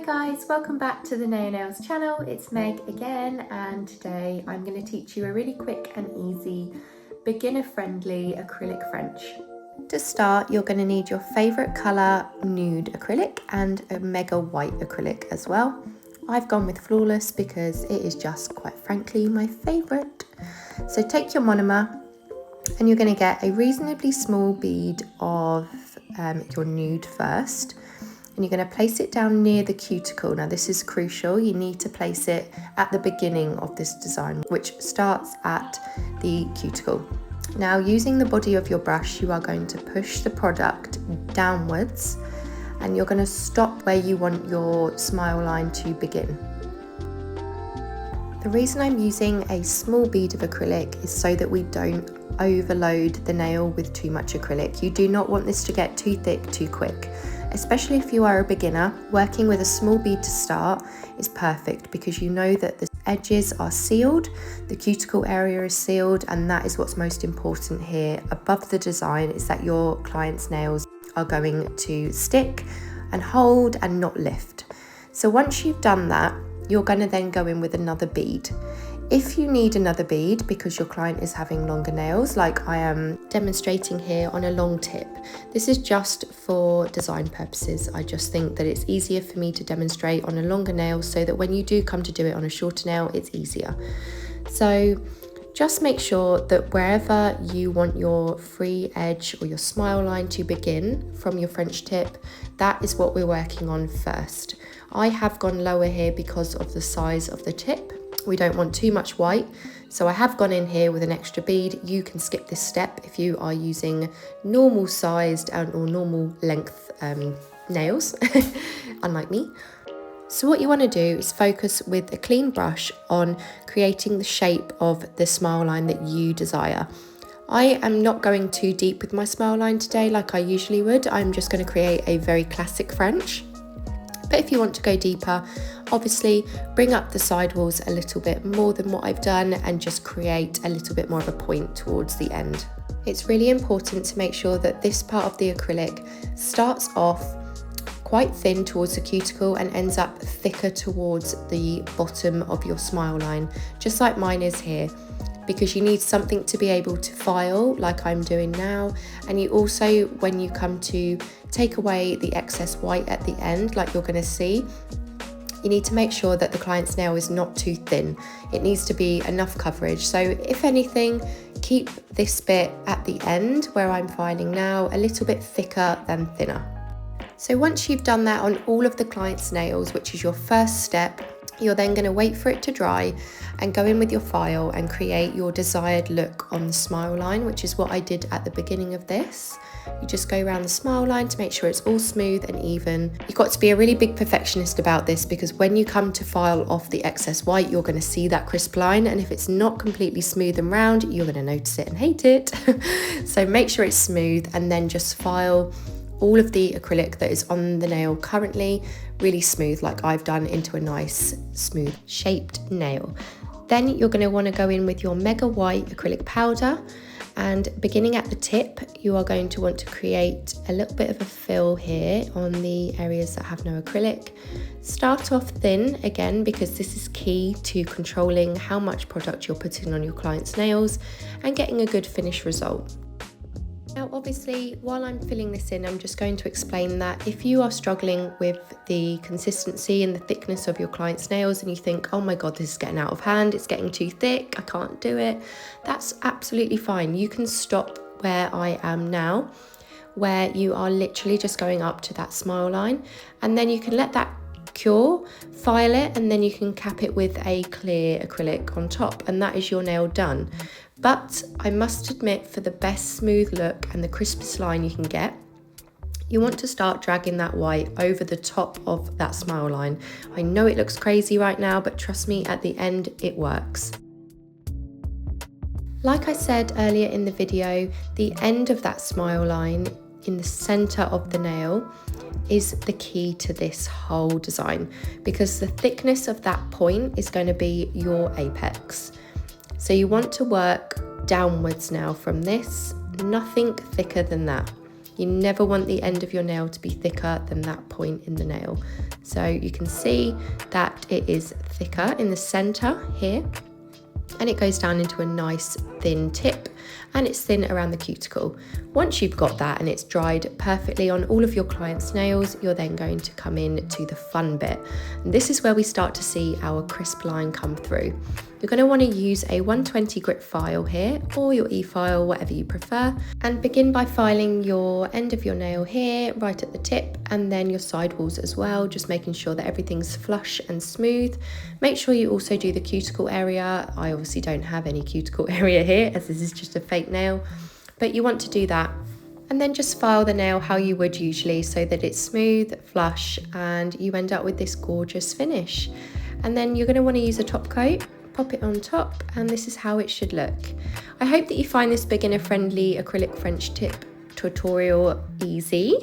guys, welcome back to the Naio Nails channel. It's Meg again, and today I'm going to teach you a really quick and easy beginner-friendly acrylic French. To start, you're going to need your favourite colour nude acrylic and a mega white acrylic as well. I've gone with Flawless because it is just, quite frankly, my favourite. So take your monomer and you're going to get a reasonably small bead of your nude first. And you're going to place it down near the cuticle. Now this is crucial, you need to place it at the beginning of this design, which starts at the cuticle. Now using the body of your brush, you are going to push the product downwards and you're going to stop where you want your smile line to begin. The reason I'm using a small bead of acrylic is so that we don't overload the nail with too much acrylic. You do not want this to get too thick too quick. Especially if you are a beginner, working with a small bead to start is perfect because you know that the edges are sealed, the cuticle area is sealed, and that is what's most important here. Above the design is that your client's nails are going to stick and hold and not lift. So once you've done that, you're going to then go in with another bead. If you need another bead because your client is having longer nails, like I am demonstrating here on a long tip, this is just for design purposes. I just think that it's easier for me to demonstrate on a longer nail so that when you do come to do it on a shorter nail, it's easier. So just make sure that wherever you want your free edge or your smile line to begin from your French tip, that is what we're working on first. I have gone lower here because of the size of the tip. We don't want too much white, so I have gone in here with an extra bead. You can skip this step if you are using normal sized or normal length nails, unlike me. So what you want to do is focus with a clean brush on creating the shape of the smile line that you desire. I am not going too deep with my smile line today like I usually would. I'm just going to create a very classic French. But if you want to go deeper, obviously bring up the sidewalls a little bit more than what I've done and just create a little bit more of a point towards the end. It's really important to make sure that this part of the acrylic starts off quite thin towards the cuticle and ends up thicker towards the bottom of your smile line, just like mine is here, because you need something to be able to file like I'm doing now. And you also, when you come to take away the excess white at the end, like you're going to see, you need to make sure that the client's nail is not too thin. It needs to be enough coverage. So if anything, keep this bit at the end where I'm filing now a little bit thicker than thinner. So once you've done that on all of the client's nails, which is your first step, you're then going to wait for it to dry and go in with your file and create your desired look on the smile line, which is what I did at the beginning of this. You just go around the smile line to make sure it's all smooth and even. You've got to be a really big perfectionist about this because when you come to file off the excess white, you're going to see that crisp line, and if it's not completely smooth and round, you're going to notice it and hate it. So make sure it's smooth and then just file all of the acrylic that is on the nail currently really smooth, like I've done, into a nice smooth shaped nail. Then you're going to want to go in with your mega white acrylic powder, and beginning at the tip, you are going to want to create a little bit of a fill here on the areas that have no acrylic. Start off thin again because this is key to controlling how much product you're putting on your client's nails and getting a good finished result. Now obviously, while I'm filling this in, I'm just going to explain that if you are struggling with the consistency and the thickness of your client's nails and you think, oh my god, this is getting out of hand, it's getting too thick, I can't do it, that's absolutely fine. You can stop where I am now, where you are literally just going up to that smile line, and then you can let that cure, file it, and then you can cap it with a clear acrylic on top, and that is your nail done. But I must admit, for the best smooth look and the crispest line you can get, you want to start dragging that white over the top of that smile line. I know it looks crazy right now, but trust me, at the end it works. Like I said earlier in the video, the end of that smile line in the center of the nail is the key to this whole design, because the thickness of that point is going to be your apex. So you want to work downwards now from this, nothing thicker than that. You never want the end of your nail to be thicker than that point in the nail. So you can see that it is thicker in the center here, and it goes down into a nice thin tip, and it's thin around the cuticle. Once you've got that and it's dried perfectly on all of your clients' nails, you're then going to come in to the fun bit. And this is where we start to see our crisp line come through. You're going to want to use a 120 grit file here, or your e-file, whatever you prefer, and begin by filing your end of your nail here, right at the tip, and then your sidewalls as well, just making sure that everything's flush and smooth. Make sure you also do the cuticle area. I obviously don't have any cuticle area here, as this is just a fake nail, but you want to do that. And then just file the nail how you would usually, so that it's smooth, flush, and you end up with this gorgeous finish. And then you're going to want to use a top coat, pop it on top, and this is how it should look. I hope that you find this beginner friendly acrylic French tip tutorial easy.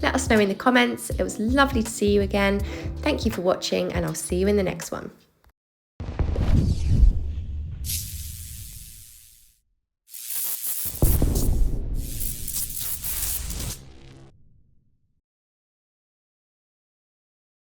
Let us know in the comments. It was lovely to see you again. Thank you for watching, and I'll see you in the next one.